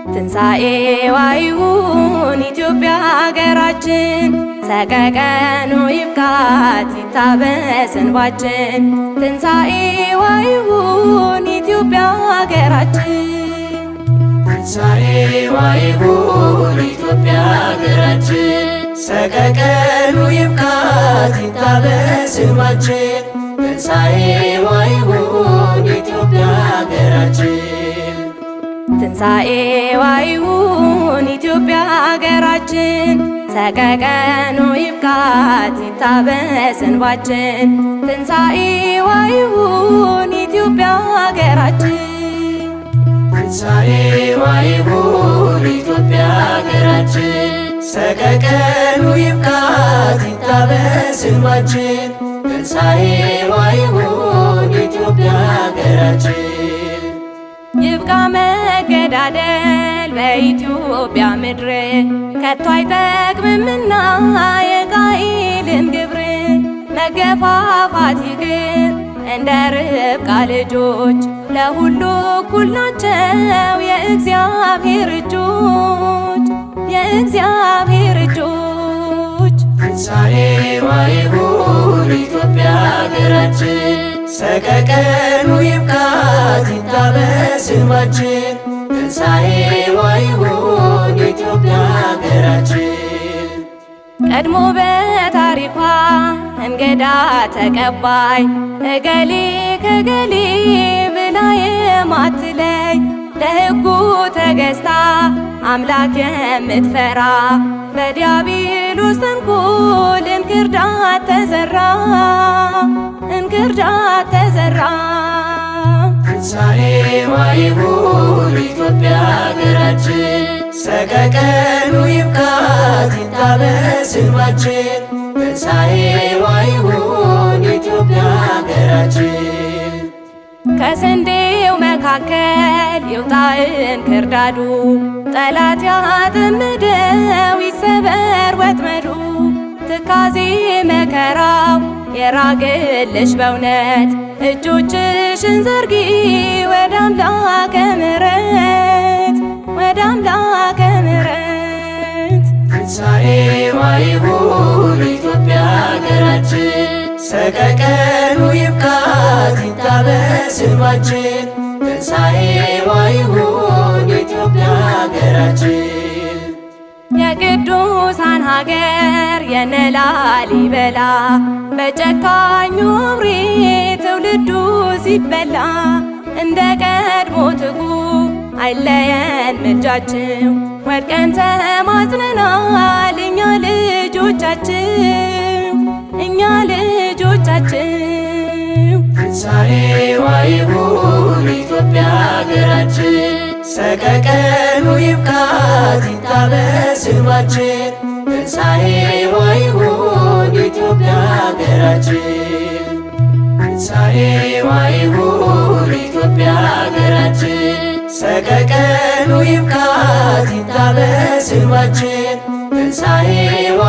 ትንሣኤዋ ይሁን ኢትዮጵያ ሀገራችን፣ ሰቀቀኑ ይብቃት ይታበስ እንባችን። ትንሣኤዋ ይሁን ኢትዮጵያ ሀገራችን፣ ትንሣኤዋ ይሁን ኢትዮጵያ ሀገራችን፣ ሰቀቀኑ ይብቃት ይታበስ እንባችን። ትንሣኤዋ ይሁን ኢትዮጵያ ሀገራችን፣ ትንሣኤዋ ይሁን ኢትዮጵያ ሀገራችን፣ ሰቀቀኑ ይብቃት ይታበስ እንባችን። ትንሣኤዋ ይሁን ኢትዮጵያ ሀገራችን፣ ትንሣኤዋ ይሁን ኢትዮጵያ ሀገራችን፣ ሰቀቀኑ ይብቃት ይታበስ እንባችን። ትንሣኤዋ ይሁን ኢትዮጵያ ሀገራችን፣ ይብቃ መገዳደል በኢትዮጵያ ምድር፣ ከቶ አይጠቅምምና የቃየልን ግብር። መገፋፋት ይቅር እንደ ርብቃ ልጆች፣ ለሁሉ እኩል ናቸው የእግዚአብሔር እጆች፣ የእግዚአብሔር እጆች። ትንሣኤዋ ይሁን ኢትዮጵያ ሀገራችን፣ ሰቀቀኑ ይብቃት ይታበስ እንባችን። ትንሣኤዋ ይሁን ኢትዮጵያ ሀገራችን፣ ቀድሞ በታሪኳ እንግዳ ተቀባይ፣ እገሌ ከገሌ ብላ የማትለይ፣ ለሕጉ ተገዝታ አምላክ የምትፈራ፣ በዲያብሎስ ተንኮል እንክርዳድ ተዘራ፣ እንክርዳድ ተዘራ። ትንሣኤዋ ይሁን ኢትዮጵያ ሀገራችን፣ ሰቀቀኑ ይብቃት ይታበስ እንባችን። ትንሣኤዋ ይሁን ኢትዮጵያ ሀገራችን፣ ከስንዴው መካከል ይውጣ እንክርዳዱ፣ ጠላት ያጠመደው ይሰበር ወጥመዱ። ትካዜ መከራው የራቅልሽ በእውነት፣ እጆችሽን ዘርጊ ወደ አምላከ ምሕረት፣ ወደ አምላከ ምሕረት። ትንሣኤዋ ይሁን ኢትዮጵያ ሀገራችን፣ ሰቀቀኑ ይብቃት ይታበስ እንባችን። ትንሣኤዋ ይሁን ኢትዮጵያ ሀገራችን፣ የቅዱሳን ሀገር የነ ላሊበላ፣ በጨካኙ አውሬ ትውልዱ ሲበላ። እንደ ቀድሞ ትጉ አይለየን ምልጃችሁ፣ ወድቀን ተማጽነናል እኛ ልጆቻችሁ፣ እኛ ልጆቻችሁ። ትንሣኤዋ ይሁን ኢትዮጵያ ሀገራችን፣ ሰቀቀኑ ይብቃት ይታበስ እንባችን። ትንሣኤዋ ይሁን ኢትዮጵያ ሀገራችን፣ ትንሣኤዋ ይሁን ኢትዮጵያ ሀገራችን፣ ሰቀቀኑ ይብቃት ይታበስ እንባችን። ትንሣኤዋ